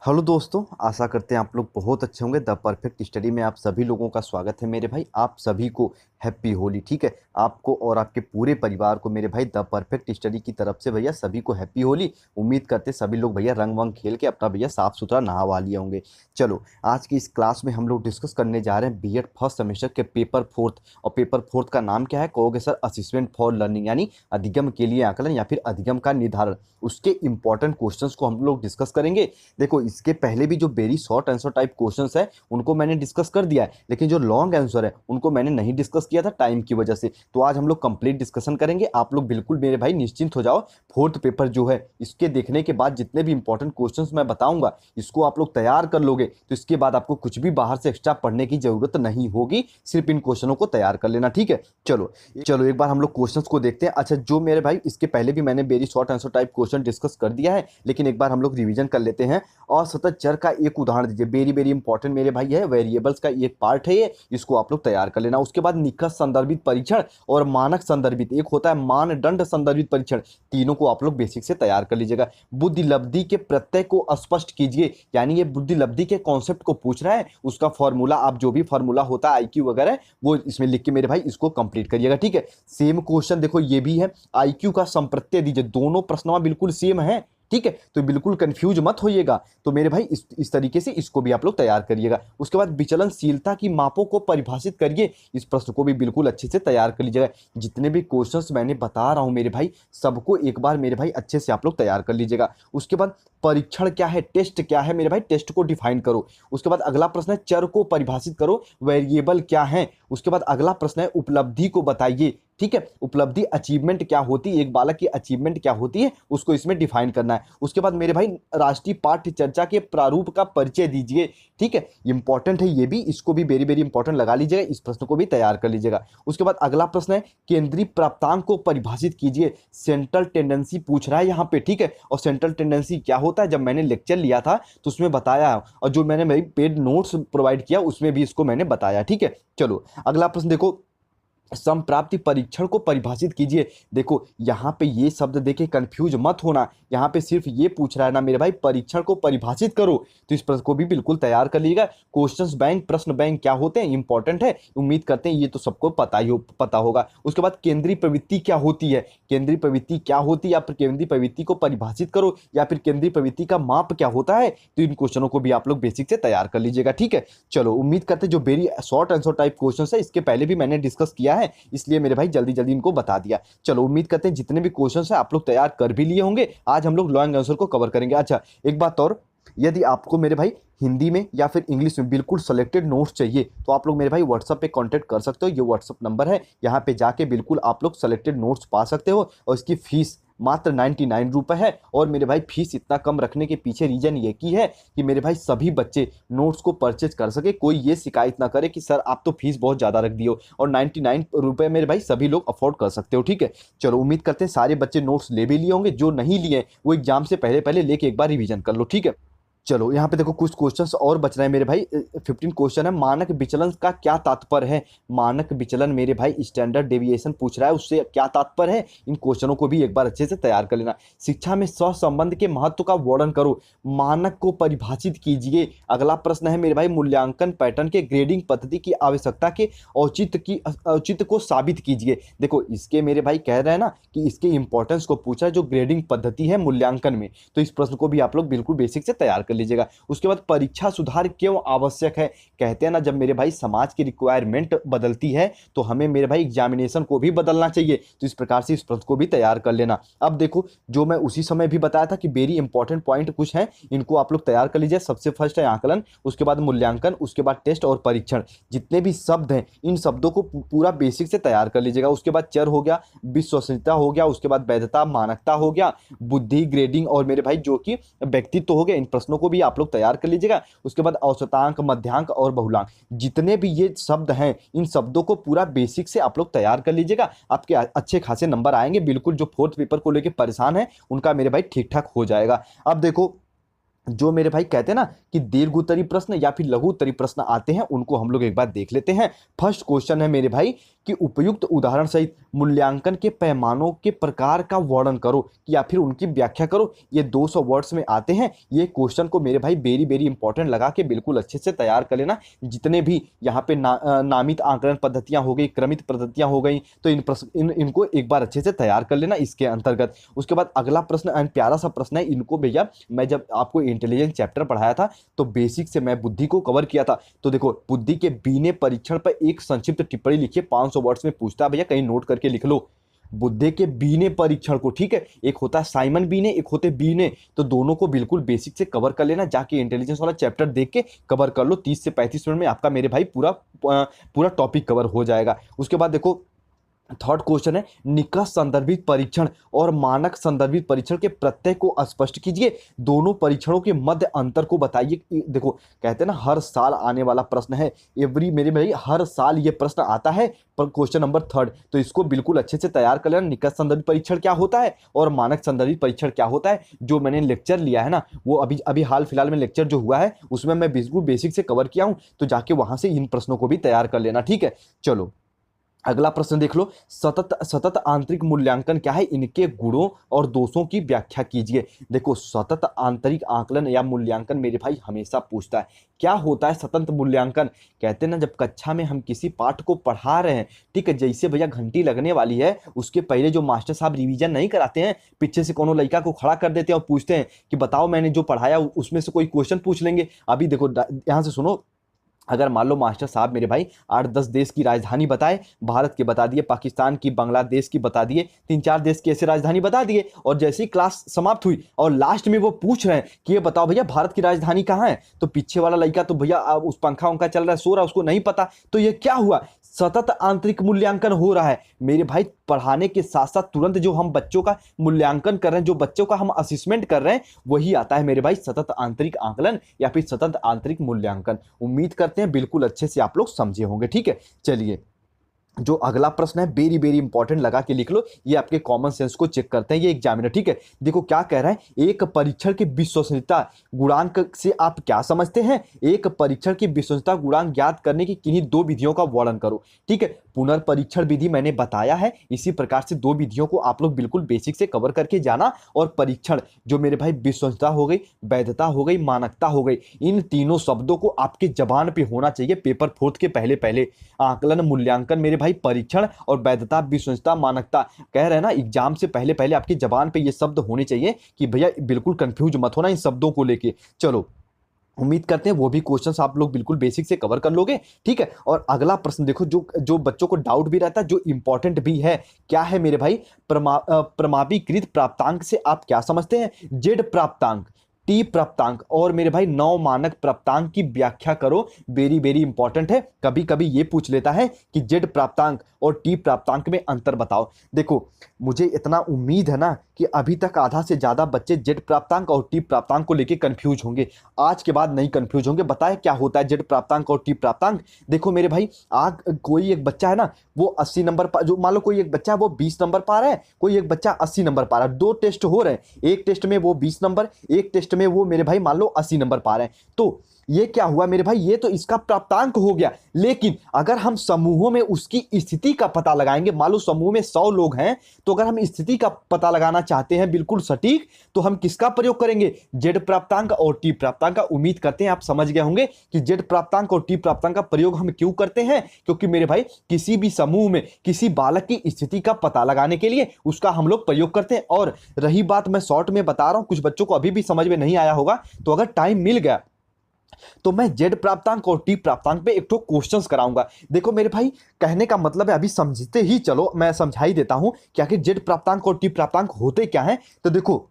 Hello दोस्तों, आशा करते हैं आप लोग बहुत अच्छे होंगे। द परफेक्ट स्टडी में आप सभी लोगों का स्वागत है मेरे भाई। आप सभी को हैप्पी होली। ठीक है, आपको और आपके पूरे परिवार को मेरे भाई द परफेक्ट स्टडी की तरफ से भैया सभी को हैप्पी होली। उम्मीद करते सभी लोग भैया रंग वंग खेल के अपना भैया साफ सुथरा नहा लिया होंगे। चलो, आज की इस क्लास में हम लोग डिस्कस करने जा रहे हैं बीएड फर्स्ट सेमेस्टर के पेपर फोर्थ। और पेपर फोर्थ का नाम क्या है कहोगे सर? असिस्टेंट फॉर लर्निंग, यानी अधिगम के लिए आकलन या फिर अधिगम का निर्धारण। उसके इंपॉर्टेंट क्वेश्चंस को हम लोग डिस्कस करेंगे। देखो, इसके पहले भी जो very short answer type questions है उनको मैंने डिस्कस कर दिया है, लेकिन जो लॉन्ग आंसर है उनको मैंने नहीं डिस्कस किया था टाइम की वजह से। तो आज हम लोग कंप्लीट डिस्कशन करेंगे। आप लोग बिल्कुल मेरे भाई निश्चिंत हो जाओ। फोर्थ पेपर जो है इसके देखने के बाद जितने भी इंपॉर्टेंट क्वेश्चंस मैं बताऊंगा इसको आप लोग तैयार कर लोगे तो इसके बाद आपको कुछ भी बाहर से एक्स्ट्रा पढ़ने की जरूरत नहीं होगी। सिर्फ इन क्वेश्चनों को तैयार कर लेना, ठीक है। चलो चलो एक बार हम लोग क्वेश्चंस को देखते हैं। अच्छा, जो मेरे भाई इसके पहले भी मैंने very short answer type question discuss कर दिया है, लेकिन एक बार हम लोग रिवीजन कर लेते हैं। और सतत चर का एक उदाहरण दीजिए। वेरी वेरी इंपॉर्टेंट मेरे भाई है, वेरिएबल्स का एक पार्ट है ये, इसको आप लोग तैयार कर लेना। उसके बाद निकट संदर्भित परीक्षण और मानक संदर्भित, एक होता है मानदंड संदर्भित परीक्षण, तीनों को आप लोग बेसिक से तैयार कर लीजिएगा। बुद्धि लब्धि के प्रत्यय को स्पष्ट कीजिए, यानी ये बुद्धि लब्धि के कॉन्सेप्ट को पूछ रहा है। उसका फॉर्मूला, आप जो भी फॉर्मूला होता है आईक्यू वगैरह वो इसमें लिख के मेरे भाई इसको कंप्लीट करिएगा, ठीक है। सेम क्वेश्चन देखो ये भी है, आईक्यू का संप्रत्यय दीजिए। दोनों प्रश्नवा बिल्कुल सेम है, ठीक है, तो बिल्कुल कंफ्यूज मत होइएगा। तो मेरे भाई इस तरीके से इसको भी आप लोग तैयार करिएगा। उसके बाद विचलनशीलता की मापों को परिभाषित करिए, इस प्रश्न को भी बिल्कुल अच्छे से तैयार कर लीजिएगा। जितने भी क्वेश्चंस मैंने बता रहा हूं मेरे भाई सबको एक बार मेरे भाई अच्छे से आप लोग तैयार कर लीजिएगा। उसके बाद परीक्षण क्या है, टेस्ट क्या है मेरे भाई, टेस्ट को डिफाइन करो। उसके बाद अगला प्रश्न है चर को परिभाषित करो, वेरिएबल क्या है। उसके बाद अगला प्रश्न है उपलब्धि को बताइए, ठीक है। उपलब्धि अचीवमेंट क्या होती है, एक बालक की अचीवमेंट क्या होती है उसको इसमें डिफाइन करना है। उसके बाद मेरे भाई राष्ट्रीय पाठ्य चर्चा के प्रारूप का परिचय दीजिए, ठीक है। इंपॉर्टेंट है ये भी, इसको भी वेरी वेरी इंपॉर्टेंट लगा लीजिएगा, इस प्रश्न को भी तैयार कर लीजिएगा। उसके बाद अगला प्रश्न है केंद्रीय प्राप्तांक को परिभाषित कीजिए। सेंट्रल टेंडेंसी पूछ रहा है यहाँ पे, ठीक है। और सेंट्रल टेंडेंसी क्या होता है, जब मैंने लेक्चर लिया था तो उसमें बताया, और जो मैंने मेरी पेड नोट्स प्रोवाइड किया उसमें भी इसको मैंने बताया, ठीक है। चलो अगला प्रश्न देखो, संप्राप्ति परीक्षण को परिभाषित कीजिए। देखो यहाँ पे ये शब्द देके कंफ्यूज मत होना, यहाँ पे सिर्फ ये पूछ रहा है ना मेरे भाई परीक्षण को परिभाषित करो, तो इस प्रश्न को भी बिल्कुल तैयार कर लीजिएगा। क्वेश्चंस बैंक, प्रश्न बैंक क्या होते हैं, इंपॉर्टेंट है, उम्मीद करते हैं ये तो सबको पता होगा। उसके बाद केंद्रीय प्रवृत्ति क्या होती है, केंद्रीय प्रवृत्ति क्या होती है, या फिर केंद्रीय प्रवृत्ति को परिभाषित करो, या फिर केंद्रीय प्रवृत्ति का माप क्या होता है। तो इन क्वेश्चनों को भी आप लोग बेसिक से तैयार कर लीजिएगा, ठीक है। चलो उम्मीद करते हैं जो very short answer type question है इसके पहले भी मैंने डिस्कस किया है, इसलिए मेरे भाई जल्दी जल्दी इनको बता दिया। चलो उम्मीद करते हैं जितने भी क्वेश्चंस हैं आप लोग तैयार कर भी लिए होंगे। आज हम लोग लॉन्ग आंसर को कवर करेंगे। अच्छा एक बात और, यदि आपको मेरे भाई हिंदी में या फिर इंग्लिश में बिल्कुल सेलेक्टेड नोट्स चाहिए तो आप लोग मेरे भाई व्हाट्सएप पे कांटेक्ट कर सकते हो। ये व्हाट्सएप नंबर है, यहाँ पे जाके बिल्कुल आप लोग सेलेक्टेड नोट्स पा सकते हो। और इसकी फीस मात्र 99 रुपये है। और मेरे भाई फीस इतना कम रखने के पीछे रीजन ये की है कि मेरे भाई सभी बच्चे नोट्स को परचेज कर सके, कोई ये शिकायत ना करे कि सर आप तो फीस बहुत ज़्यादा रख दियो। और 99 रुपये मेरे भाई सभी लोग अफोर्ड कर सकते हो, ठीक है। चलो उम्मीद करते हैं सारे बच्चे नोट्स ले भी लिए होंगे, जो नहीं लिए वो एग्जाम से पहले पहले लेके एक बार रिविजन कर लो, ठीक है। चलो यहाँ पे देखो कुछ क्वेश्चंस और बच रहे हैं मेरे भाई। 15 क्वेश्चन है। मानक विचलन का क्या तात्पर्य है, मानक विचलन मेरे भाई स्टैंडर्ड डेविएशन पूछ रहा है, उससे क्या तात्पर्य है, इन क्वेश्चनों को भी एक बार अच्छे से तैयार कर लेना। शिक्षा में सहसंबंध के महत्व का वर्णन करो, मानक को परिभाषित कीजिए। अगला प्रश्न है मेरे भाई मूल्यांकन पैटर्न के ग्रेडिंग पद्धति की आवश्यकता के औचित्य को साबित कीजिए। देखो इसके मेरे भाई कह रहे हैं ना कि इसके इंपॉर्टेंस को पूछा है जो ग्रेडिंग पद्धति है मूल्यांकन में, तो इस प्रश्न को भी आप लोग बिल्कुल बेसिक से तैयार कर लीजिएगा। उसके बाद परीक्षा सुधार क्यों आवश्यक है, कहते हैं ना जब मेरे भाई समाज की रिक्वायरमेंट बदलती है तो हमें मेरे भाई एग्जामिनेशन को भी बदलना चाहिए, तो इस प्रकार से इस प्रश्न को भी तैयार कर लेना। अब देखो जो मैं उसी समय भी बताया था कि वेरी इंपॉर्टेंट पॉइंट कुछ हैं, इनको आप लोग तैयार कर लीजिए। सबसे फर्स्ट है आकलन, उसके बाद मूल्यांकन, उसके बाद टेस्ट और परीक्षण। जितने भी शब्द हैं इन शब्दों को पूरा बेसिक से तैयार कर लीजिएगा। उसके बाद चर हो गया, विश्वसनीयता हो गया, उसके बाद वैधता मानकता हो गया, बुद्धि ग्रेडिंग और मेरे भाई जो कि व्यक्तित्व हो गया। इन प्रश्नों को भी आप लोग तैयार कर लीजिएगा। उसके बाद औसतांक, मध्यांक और बहुलांक, जितने भी ये शब्द हैं इन शब्दों को पूरा बेसिक से आप लोग तैयार कर लीजिएगा। आपके अच्छे खासे नंबर आएंगे। बिल्कुल जो फोर्थ पेपर को लेकर परेशान है उनका मेरे भाई ठीक ठाक हो जाएगा। अब देखो जो मेरे भाई कहते हैं ना कि दीर्घ उत्तरीय प्रश्न या फिर लघु उत्तरीय प्रश्न आते हैं उनको हम लोग एक बार देख लेते हैं। फर्स्ट क्वेश्चन है मेरे भाई कि उपयुक्त उदाहरण सहित मूल्यांकन के पैमानों के प्रकार का वर्णन करो या फिर उनकी व्याख्या करो। ये 200 वर्ड्स में आते हैं। ये क्वेश्चन को मेरे भाई वेरी वेरी इंपॉर्टेंट लगा के बिल्कुल अच्छे से तैयार कर लेना। जितने भी यहाँ पे नामित आकलन पद्धतियाँ हो गई, क्रमित पद्धतियाँ हो गई, तो इनको एक बार अच्छे से तैयार कर लेना इसके अंतर्गत। उसके बाद अगला प्रश्न प्यारा सा प्रश्न है। इनको भैया मैं जब आपको इंटेलिजेंस चैप्टर पढ़ाया था तो बेसिक से मैं बुद्धि को कवर किया था। तो देखो, बुद्धि के बीने परीक्षण पर एक संक्षिप्त टिप्पणी लिखिए। 500 वर्ड्स में पूछता है भैया, कहीं नोट करके लिख लो। बुद्धि के बीने परीक्षण को, ठीक है, एक होता है साइमन बीने, एक होते बीने, तो दोनों को बिल्कुल बेसिक से कवर कर लेना। जाके इंटेलिजेंस वाला चैप्टर देख के कवर कर लो। 30 से 35 मिनट में आपका मेरे भाई पूरा टॉपिक कवर हो जाएगा। उसके बाद देखो, थर्ड क्वेश्चन है, निकष संदर्भित परीक्षण और मानक संदर्भित परीक्षण के प्रत्यय को स्पष्ट कीजिए। दोनों परीक्षणों के मध्य अंतर को बताइए। देखो, कहते हैं ना हर साल आने वाला प्रश्न है, मेरे भाई हर साल ये प्रश्न आता है। पर क्वेश्चन नंबर 3, तो इसको बिल्कुल अच्छे से तैयार कर लेना। निकष संदर्भित परीक्षण क्या होता है और मानक संदर्भित परीक्षण क्या होता है। जो मैंने लेक्चर लिया है ना, वो अभी हाल फिलहाल में लेक्चर जो हुआ है उसमें मैं बिल्कुल बेसिक से कवर किया हूँ। तो जाके वहां से इन प्रश्नों को भी तैयार कर लेना, ठीक है। चलो अगला प्रश्न देख लो। सतत आंतरिक मूल्यांकन क्या है, इनके गुणों और दोषों की व्याख्या कीजिए। देखो, सतत आंतरिक आकलन या मूल्यांकन मेरे भाई हमेशा पूछता है। क्या होता है सतत मूल्यांकन? कहते हैं ना, जब कक्षा में हम किसी पाठ को पढ़ा रहे हैं, ठीक है, जैसे भैया घंटी लगने वाली है, उसके पहले जो मास्टर साहब रिवीजन नहीं कराते हैं, पीछे से कोनो लड़का को खड़ा कर देते हैं और पूछते हैं कि बताओ मैंने जो पढ़ाया उसमें से कोई क्वेश्चन पूछ लेंगे। अभी देखो यहाँ से सुनो, अगर मान लो मास्टर साहब मेरे भाई 8-10 देश की राजधानी बताए, भारत के बता दिए, पाकिस्तान की, बांग्लादेश की बता दिए, 3-4 देश की ऐसे राजधानी बता दिए, और जैसे ही क्लास समाप्त हुई और लास्ट में वो पूछ रहे हैं कि ये बताओ भैया भारत की राजधानी कहाँ है, तो पीछे वाला लड़का तो भैया उस पंखा उंखा चल रहा है, सो रहा है, उसको नहीं पता। तो ये क्या हुआ? सतत आंतरिक मूल्यांकन हो रहा है मेरे भाई। पढ़ाने के साथ साथ तुरंत जो हम बच्चों का मूल्यांकन कर रहे हैं, जो बच्चों का हम असेसमेंट कर रहे हैं, वही आता है मेरे भाई सतत आंतरिक आकलन या फिर सतत आंतरिक मूल्यांकन। उम्मीद करते हैं बिल्कुल अच्छे से आप लोग समझे होंगे, ठीक है। चलिए, जो अगला प्रश्न है वेरी वेरी इंपॉर्टेंट लगा के लिख लो। ये आपके कॉमन सेंस को चेक करते हैं ये एग्जामिनर, ठीक है। देखो क्या कह रहा है, एक परीक्षण की विश्वसनीयता गुणांक से आप क्या समझते हैं? एक परीक्षण की विश्वसनीयता गुणांक ज्ञात करने की किन्हीं 2 विधियों का वर्णन करो, ठीक है। पुनर्परीक्षण विधि मैंने बताया है। इसी प्रकार से 2 विधियों को आप लोग बिल्कुल बेसिक से कवर करके जाना। और परीक्षण जो मेरे भाई विश्वसनीयता हो गई, वैधता हो गई, मानकता हो गई, इन तीनों शब्दों को आपके जबान पे होना चाहिए पेपर 4 के पहले। आकलन, मूल्यांकन मेरे भाई, परीक्षण और वैधता, विश्वसनीयता, मानकता, कह रहे हैं ना एग्जाम से पहले आपकी जबान पे ये शब्द होने चाहिए कि भैया बिल्कुल कंफ्यूज मत होना इन शब्दों को लेके। चलो, उम्मीद करते हैं वो भी क्वेश्चंस आप लोग बिल्कुल बेसिक से कवर कर लोगे, ठीक है। और अगला प्रश्न देखो, जो बच्चों को डाउट भी रहता है, जो इंपॉर्टेंट भी है, क्या है मेरे भाई, प्रमाणीकृत प्राप्तांक से आप क्या समझते हैं? जेड प्राप्तांक, टी प्राप्तांक और मेरे भाई 9 मानक प्राप्तांक की व्याख्या करो। वेरी वेरी इंपॉर्टेंट है। कभी कभी ये पूछ लेता है कि जेड प्राप्तांक और टी प्राप्तांक में अंतर बताओ। देखो, मुझे इतना उम्मीद है ना कि अभी तक आधा से ज्यादा बच्चे जेड प्राप्तांक और टी प्राप्तांक को लेके कंफ्यूज होंगे। आज के बाद नहीं कंफ्यूज होंगे। बताए क्या होता है जेड प्राप्तांक और टी प्राप्तांक? देखो मेरे भाई, कोई एक बच्चा है ना, वो 80 नंबर पा, जो मान लो कोई एक बच्चा है वो 20 नंबर पा रहा है, कोई एक बच्चा 80 नंबर पा रहा है। 2 टेस्ट हो रहे हैं, एक टेस्ट में वो 20 नंबर, एक टेस्ट में वो मेरे भाई मान लो 80 नंबर पा रहे हैं। तो ये क्या हुआ मेरे भाई, ये तो इसका प्राप्तांक हो गया। लेकिन अगर हम समूहों में उसकी स्थिति का पता लगाएंगे, मान लो समूह में 100 लोग हैं, तो अगर हम स्थिति का पता लगाना चाहते हैं बिल्कुल सटीक, तो हम किसका प्रयोग करेंगे? जेड प्राप्तांक और टी प्राप्तांक का। उम्मीद करते हैं आप समझ गए होंगे कि जेड प्राप्तांक और टी प्राप्तांक का प्रयोग हम क्यों करते हैं। क्योंकि मेरे भाई किसी भी समूह में किसी बालक की स्थिति का पता लगाने के लिए उसका हम लोग प्रयोग करते हैं। और रही बात, मैं शॉर्ट में बता रहा हूं, कुछ बच्चों को अभी भी समझ में नहीं आया होगा, तो अगर टाइम मिल गया तो मैं जेड प्राप्तांक और टी प्राप्तांक पे एक तो क्वेश्चंस कराऊंगा। देखो मेरे भाई, कहने का मतलब है अभी समझते ही चलो, मैं समझा ही देता हूं कि आखिर जेड प्राप्तांक और टी प्राप्तांक होते क्या हैं। तो देखो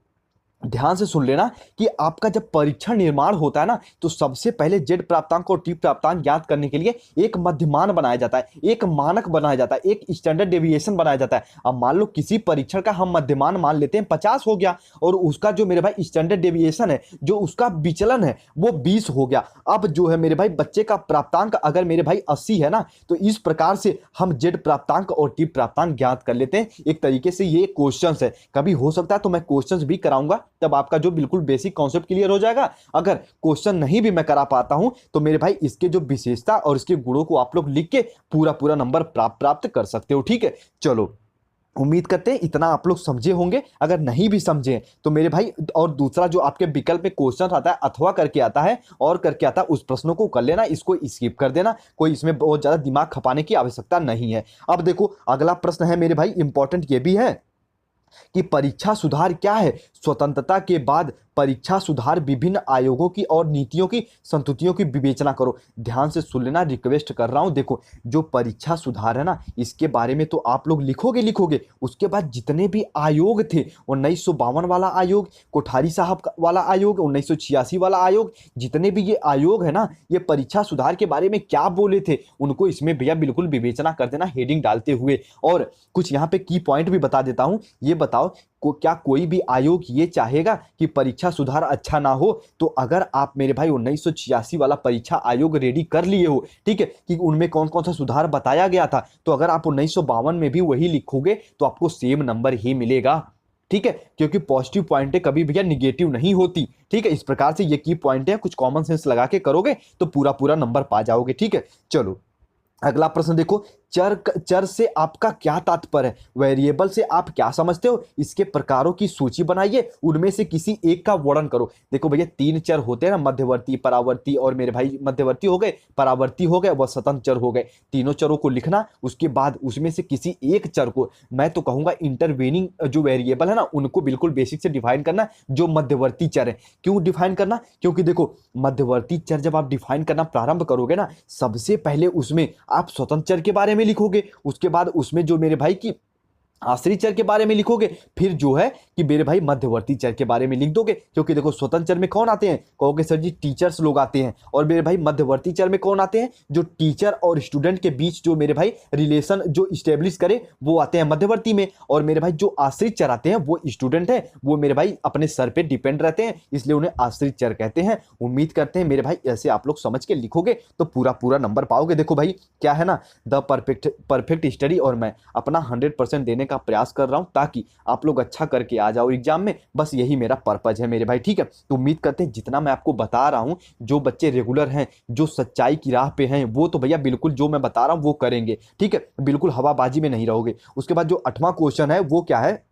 ध्यान से सुन लेना कि आपका जब परीक्षण निर्माण होता है ना, तो सबसे पहले जेड प्राप्तांक और टी प्राप्तांक ज्ञात करने के लिए एक मध्यमान बनाया जाता है, एक मानक बनाया जाता है, एक स्टैंडर्ड डेविएशन बनाया जाता है। अब मान लो किसी परीक्षण का हम मध्यमान मान लेते हैं 50 हो गया, और उसका जो मेरे भाई स्टैंडर्ड डेविएशन है, जो उसका विचलन है, वो 20 हो गया। अब जो है मेरे भाई बच्चे का प्राप्तांक अगर मेरे भाई 80 है ना, तो इस प्रकार से हम जेड प्राप्तांक और टी प्राप्तांक ज्ञात कर लेते हैं। एक तरीके से ये क्वेश्चंस है, कभी हो सकता है तो मैं क्वेश्चंस भी कराऊंगा, तब आपका जो बिल्कुल बेसिक कॉन्सेप्ट क्लियर हो जाएगा। अगर क्वेश्चन नहीं भी मैं करा पाता हूं तो मेरे भाई इसके जो विशेषता और इसके गुणों को आप लोग लिख के पूरा पूरा नंबर प्राप्त कर सकते हो। ठीक है, चलो उम्मीद करते हैं इतना आप लोग समझे होंगे। अगर नहीं भी समझे तो मेरे भाई, और दूसरा जो आपके विकल्प में क्वेश्चन आता है अथवा करके आता है और करके आता है, उस प्रश्नों को कर लेना, इसको स्किप कर देना। कोई इसमें बहुत ज्यादा दिमाग खपाने की आवश्यकता नहीं है। अब देखो अगला प्रश्न है मेरे भाई, इंपॉर्टेंट ये भी है कि परीक्षा सुधार क्या है। स्वतंत्रता के बाद परीक्षा सुधार विभिन्न आयोगों की और नीतियों की संतुतियों की विवेचना करो। ध्यान से सुन लेना, रिक्वेस्ट कर रहा हूं। देखो जो परीक्षा सुधार है ना, इसके बारे में तो आप लोग लिखोगे। उसके बाद जितने भी आयोग थे, 1952 वाला आयोग, कोठारी साहब वाला आयोग, 1986 वाला आयोग, जितने भी ये आयोग है ना, ये परीक्षा सुधार के बारे में क्या बोले थे उनको इसमें भैया बिल्कुल विवेचना कर देना हेडिंग डालते हुए। और कुछ यहाँ पे की पॉइंट भी बता देता हूं। ये बताओ क्या कोई भी आयोग ये चाहेगा कि परीक्षा सुधार अच्छा ना हो? तो अगर आप मेरे भाई 1986 वाला परीक्षा आयोग रेडी कर लिए हो, ठीक है, कि उनमें कौन कौन सा सुधार बताया गया था, तो अगर आप 1952 में भी वही लिखोगे तो आपको सेम नंबर ही मिलेगा। ठीक है, क्योंकि पॉजिटिव पॉइंटें कभी भैया निगेटिव नहीं होती। ठीक है, इस प्रकार से ये की पॉइंट है, कुछ कॉमन सेंस लगा के करोगे तो पूरा पूरा नंबर पा जाओगे। ठीक है, चलो अगला प्रश्न देखो, चर से आपका क्या तात्पर्य है? वेरिएबल से आप क्या समझते हो? इसके प्रकारों की सूची बनाइए, उनमें से किसी एक का वर्णन करो। देखो भैया 3 चर होते हैं ना, मध्यवर्ती, परावर्ती और मेरे भाई मध्यवर्ती हो गए, परावर्ती हो गए व स्वतंत्र चर हो गए। तीनों चरों को लिखना, उसके बाद उसमें से किसी एक चर को, मैं तो कहूंगा इंटरवेनिंग जो वेरिएबल है ना, उनको बिल्कुल बेसिक से डिफाइन करना, जो मध्यवर्ती चर है। क्यों डिफाइन करना? क्योंकि देखो मध्यवर्ती चर जब आप डिफाइन करना प्रारंभ करोगे ना, सबसे पहले उसमें आप स्वतंत्र चर के बारे में लिखोगे, उसके बाद उसमें जो मेरे भाई की आश्रित चर के बारे में लिखोगे, फिर जो है कि मेरे भाई मध्यवर्ती चर के बारे में लिख दोगे। क्योंकि देखो स्वतंत्र चर में कौन आते हैं? कहोगे सर जी टीचर्स लोग आते हैं। और मेरे भाई मध्यवर्ती चर में कौन आते हैं? जो टीचर और स्टूडेंट के बीच जो मेरे भाई रिलेशन जो स्टेब्लिश करे वो आते हैं मध्यवर्ती में। और मेरे भाई जो आश्रित चर आते हैं वो स्टूडेंट है, वो मेरे भाई अपने सर पे डिपेंड रहते हैं, इसलिए उन्हें आश्रित चर कहते हैं। उम्मीद करते हैं मेरे भाई ऐसे आप लोग समझ के लिखोगे तो पूरा पूरा नंबर पाओगे। देखो भाई क्या है ना, द परफेक्ट स्टडी और मैं अपना 100% देने का प्रयास कर रहा हूं ताकि आप लोग अच्छा करके आ जाओ एग्जाम में। बस यही मेरा पर्पज है मेरे भाई। ठीक है, तो उम्मीद करते हैं जितना मैं आपको बता रहा हूं, जो बच्चे रेगुलर हैं, जो सच्चाई की राह पे हैं, वो तो भैया बिल्कुल जो मैं बता रहा हूं वो करेंगे। ठीक है, बिल्कुल हवाबाजी में नहीं रहोगे। उसके बाद जो 8वां क्वेश्चन है वो क्या है,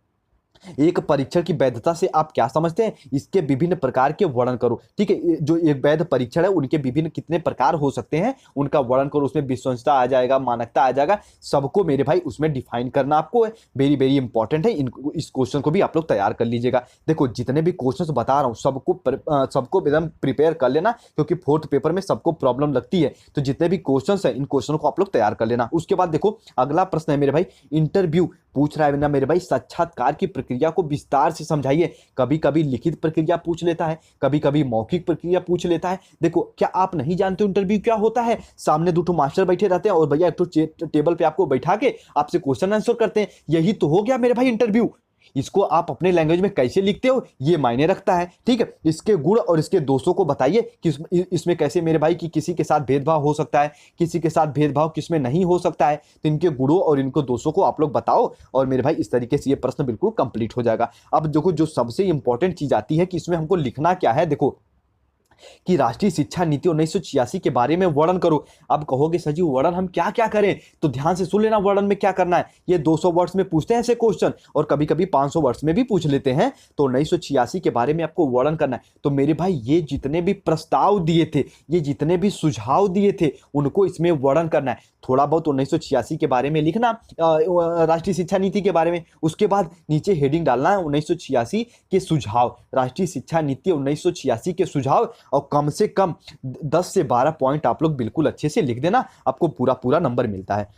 एक परीक्षण की वैधता से आप क्या समझते हैं? इसके विभिन्न प्रकार के वर्णन करो। ठीक है, जो एक वैध परीक्षण है उनके विभिन्न कितने प्रकार हो सकते हैं उनका वर्णन करो। उसमें विश्वसनीयता आ जाएगा, मानकता आ जाएगा, सबको मेरे भाई उसमें डिफाइन करना आपको है। वेरी वेरी इंपॉर्टेंट है। इस क्वेश्चन को भी आप लोग तैयार कर लीजिएगा। देखो जितने भी क्वेश्चन बता रहा हूँ सबको एकदम प्रिपेयर कर लेना, क्योंकि 4th पेपर में सबको प्रॉब्लम लगती है। तो जितने भी क्वेश्चन है इन क्वेश्चन को आप लोग तैयार कर लेना। उसके बाद देखो अगला प्रश्न है मेरे भाई, इंटरव्यू पूछ रहा है ना मेरे भाई, साक्षात्कार की प्रक्रिया को विस्तार से समझाइए। कभी कभी लिखित प्रक्रिया पूछ लेता है, कभी कभी मौखिक प्रक्रिया पूछ लेता है। देखो क्या आप नहीं जानते इंटरव्यू क्या होता है? सामने 2 मास्टर बैठे रहते हैं और भैया एक तो टेबल पे आपको बैठा के आपसे क्वेश्चन आंसर करते हैं। यही तो हो गया मेरे भाई इंटरव्यू। इसको आप अपने लैंग्वेज में कैसे लिखते हो ये मायने रखता है। ठीक है, इसके गुण और इसके दोषों को बताइए कि इसमें कैसे मेरे भाई कि किसी के साथ भेदभाव हो सकता है, किसी के साथ भेदभाव किसमें नहीं हो सकता है। तो इनके गुणों और इनको दोषों को आप लोग बताओ और मेरे भाई इस तरीके से ये प्रश्न बिल्कुल कंप्लीट हो जाएगा। अब देखो जो सबसे इंपॉर्टेंट चीज आती है कि इसमें हमको लिखना क्या है। देखो कि राष्ट्रीय शिक्षा नीति 1986 के बारे में वर्णन करो। अब कहोगे सर जी वर्णन हम क्या क्या करें? तो ध्यान से सुन लेना वर्णन में क्या करना है। ये 200 वर्ड्स में पूछते हैं ऐसे क्वेश्चन और कभी कभी 500 वर्ड्स में भी पूछ लेते हैं। तो 1986 के बारे में आपको वर्णन करना है। तो मेरे भाई ये जितने भी प्रस्ताव दिए थे, ये जितने भी सुझाव दिए थे, उनको इसमें वर्णन करना है। थोड़ा बहुत 1986 के बारे में लिखना, राष्ट्रीय शिक्षा नीति के बारे में। उसके बाद नीचे हेडिंग डालना है 1986 के सुझाव, राष्ट्रीय शिक्षा नीति 1986 के सुझाव, और कम से कम 10 से 12 पॉइंट आप लोग बिल्कुल अच्छे से लिख देना, आपको पूरा पूरा नंबर मिलता है।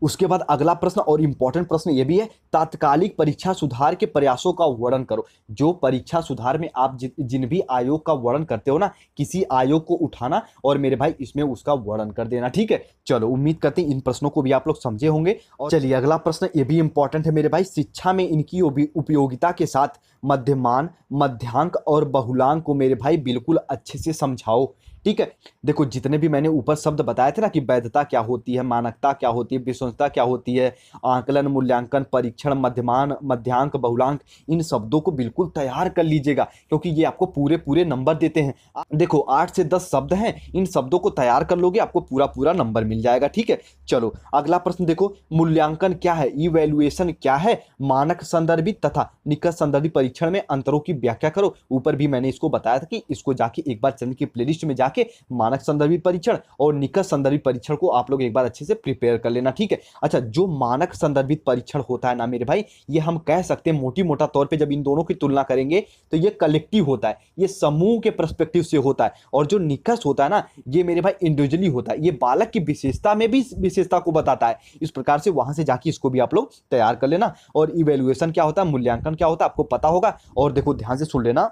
उसके बाद अगला प्रश्न और इंपॉर्टेंट प्रश्न ये भी है, तात्कालिक परीक्षा सुधार के प्रयासों का वर्णन करो। जो परीक्षा सुधार में आप जिन भी आयोग का वर्णन करते हो ना, किसी आयोग को उठाना और मेरे भाई इसमें उसका वर्णन कर देना। ठीक है, चलो उम्मीद करते हैं इन प्रश्नों को भी आप लोग समझे होंगे। और चलिए अगला प्रश्न ये भी इंपॉर्टेंट है मेरे भाई, शिक्षा में इनकी उपयोगिता के साथ मध्यमान, मध्यांक और बहुलांक को मेरे भाई बिल्कुल अच्छे से समझाओ। ठीक है। देखो जितने भी मैंने ऊपर शब्द बताए थे ना कि वैधता क्या होती है, मानकता क्या होती है, विश्वसनीयता क्या होती है, आकलन, मूल्यांकन, परीक्षण, मध्यमान, मध्यांक, बहुलांक, इन शब्दों को बिल्कुल तैयार कर लीजिएगा क्योंकि ये आपको पूरे पूरे नंबर देते हैं। देखो 8 से 10 शब्द हैं, इन शब्दों को तैयार कर लोगे आपको पूरा पूरा नंबर मिल जाएगा। ठीक है, चलो अगला प्रश्न देखो, मूल्यांकन क्या है, इवैल्यूएशन क्या है, मानक संदर्भित तथा निकट संदर्भित परीक्षण में अंतरों की व्याख्या करो। ऊपर भी मैंने इसको बताया था कि इसको जाके एक बार चैनल की प्लेलिस्ट में जाके मानक संदर्भित परीक्षण और निकट संदर्भित परीक्षण को आप लोग एक बार अच्छे से प्रिपेयर कर लेना। ठीक है, अच्छा जो मानक संदर्भित परीक्षण होता है ना मेरे भाई, ये हम कह सकते हैं मोटी मोटा तौर पे जब इन दोनों की तुलना करेंगे तो ये कलेक्टिव होता है, ये समूह के पर्सपेक्टिव से होता है। और जो निकष होता है ना, ये मेरे भाई इंडिविजुअली होता है, ये बालक की विशेषता में भी विशेषता को बताता है। इस प्रकार से वहां से जाके इसको भी आप लोग तैयार कर लेना। और इवैल्यूएशन क्या होता है, मूल्यांकन क्या होता है, आपको पता होगा। और देखो ध्यान से सुन लेना,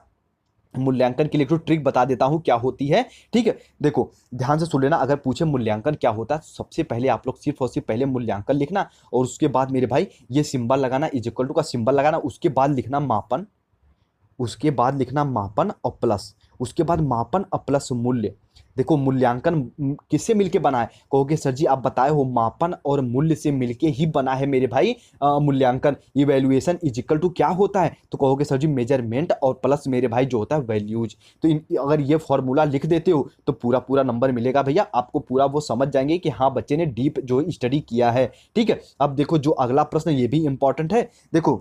मूल्यांकन के लिए एक ट्रिक बता देता हूं क्या होती है। ठीक है, देखो ध्यान से सुन लेना, अगर पूछे मूल्यांकन क्या होता है तो सबसे पहले आप लोग सिर्फ और सिर्फ पहले मूल्यांकन लिखना और उसके बाद मेरे भाई ये सिंबल लगाना, इज इक्वल टू का सिंबल लगाना, उसके बाद लिखना मापन, उसके बाद लिखना मापन और प्लस, उसके बाद मापन और प्लस मूल्य। देखो मूल्यांकन किससे मिलके बना है, कहोगे सर जी आप बताए हो मापन और मूल्य से मिलके ही बना है मेरे भाई मूल्यांकन। इवैल्यूएशन इज इक्वल टू क्या होता है, तो कहोगे सर जी मेजरमेंट और प्लस मेरे भाई जो होता है वैल्यूज। तो अगर ये फॉर्मूला लिख देते हो तो पूरा पूरा नंबर मिलेगा भैया आपको, पूरा वो समझ जाएंगे कि हाँ बच्चे ने डीप जो स्टडी किया है। ठीक है, अब देखो जो अगला प्रश्न ये भी इंपॉर्टेंट है। देखो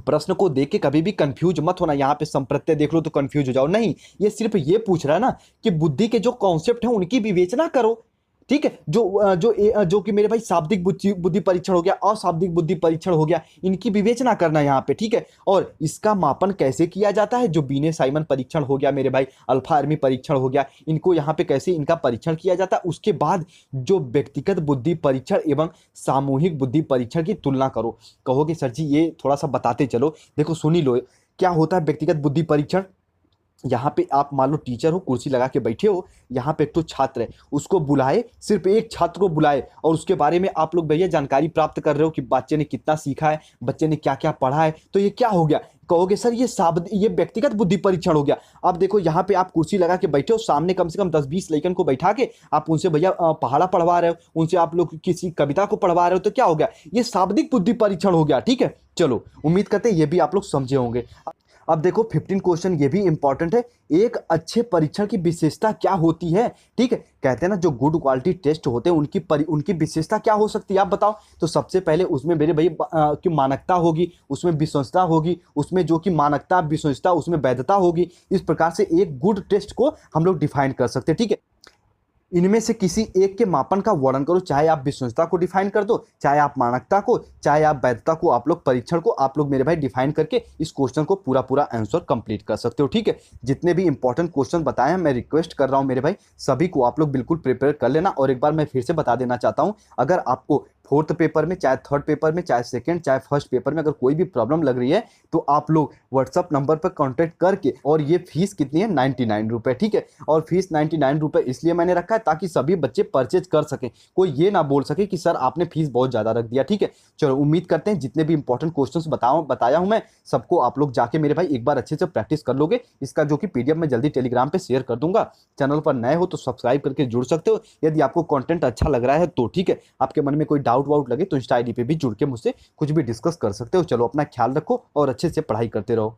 प्रश्न को देख के कभी भी कंफ्यूज मत होना, यहाँ पे संप्रत्यय देख लो तो कंफ्यूज हो जाओ, नहीं, ये सिर्फ ये पूछ रहा है ना कि बुद्धि के जो कॉन्सेप्ट हैं उनकी विवेचना करो। ठीक है, जो कि मेरे भाई शाब्दिक बुद्धि परीक्षण हो गया, अशाब्दिक बुद्धि परीक्षण हो गया, इनकी विवेचना करना यहाँ पे। ठीक है, और इसका मापन कैसे किया जाता है, जो बीने साइमन परीक्षण हो गया मेरे भाई, अल्फा आर्मी परीक्षण हो गया, इनको यहाँ पे कैसे इनका परीक्षण किया जाता है। उसके बाद जो व्यक्तिगत बुद्धि परीक्षण एवं सामूहिक बुद्धि परीक्षण की तुलना करो। कहोगे सर जी ये थोड़ा सा बताते चलो, देखो सुनी लो क्या होता है व्यक्तिगत बुद्धि परीक्षण। यहाँ पे आप मान लो टीचर हो, कुर्सी लगा के बैठे हो, यहाँ पे एक तो छात्र है, उसको बुलाए, सिर्फ एक छात्र को बुलाए और उसके बारे में आप लोग भैया जानकारी प्राप्त कर रहे हो कि बच्चे ने कितना सीखा है, बच्चे ने क्या क्या पढ़ा है, तो ये क्या हो गया, कहोगे सर ये व्यक्तिगत बुद्धि परीक्षण हो गया। अब देखो यहाँ पे आप कुर्सी लगा के बैठे हो, सामने कम से कम 10-20 लड़कन को बैठा के आप उनसे भैया पहाड़ा पढ़वा रहे हो, उनसे आप लोग किसी कविता को पढ़वा रहे हो, तो क्या हो गया, ये शाब्दिक बुद्धि परीक्षण हो गया। ठीक है, चलो उम्मीद करते हैं ये भी आप लोग समझे होंगे। अब देखो 15 क्वेश्चन ये भी इंपॉर्टेंट है, एक अच्छे परीक्षण की विशेषता क्या होती है। ठीक है, कहते हैं ना जो गुड क्वालिटी टेस्ट होते हैं उनकी विशेषता क्या हो सकती है आप बताओ। तो सबसे पहले उसमें मेरे भाई की मानकता होगी, उसमें विश्वसनीयता होगी, उसमें जो कि मानकता विश्वसनीयता उसमें वैधता होगी। इस प्रकार से एक गुड टेस्ट को हम लोग डिफाइन कर सकते हैं। ठीक है, इनमें से किसी एक के मापन का वर्णन करो, चाहे आप विश्वसनीयता को डिफाइन कर दो, चाहे आप मानकता को, चाहे आप वैधता को, आप लोग परीक्षण को आप लोग मेरे भाई डिफाइन करके इस क्वेश्चन को पूरा पूरा आंसर कंप्लीट कर सकते हो। ठीक है, जितने भी इंपॉर्टेंट क्वेश्चन बताए हैं मैं रिक्वेस्ट कर रहा हूं मेरे भाई सभी को आप लोग बिल्कुल प्रिपेयर कर लेना। और एक बार मैं फिर से बता देना चाहता हूं, अगर आपको फोर्थ पेपर में, चाहे थर्ड पेपर में, चाहे सेकंड, चाहे फर्स्ट पेपर में अगर कोई भी प्रॉब्लम लग रही है तो आप लोग व्हाट्सअप नंबर पर कांटेक्ट करके, और ये फीस कितनी है 99 रुपये। ठीक है, और फीस 99 रुपये इसलिए मैंने रखा है ताकि सभी बच्चे परचेज कर सकें, कोई ये ना बोल सके कि सर आपने फीस बहुत ज़्यादा रख दिया। ठीक है, चलो उम्मीद करते हैं जितने भी इंपॉर्टेंट क्वेश्चन बताया हूँ मैं सबको आप लोग जाके मेरे भाई एक बार अच्छे से प्रैक्टिस कर लोगे। इसका जो कि PDF मैं जल्दी टेलीग्राम पर शेयर कर दूंगा। चैनल पर नए हो तो सब्सक्राइब करके जुड़ सकते हो यदि आपको कॉन्टेंट अच्छा लग रहा है तो। ठीक है, आपके मन में कोई डाउट वाउट लगे तो इंस्टा ID पे भी जुड़ के मुझसे कुछ भी डिस्कस कर सकते हो। चलो अपना ख्याल रखो और अच्छे से पढ़ाई करते रहो।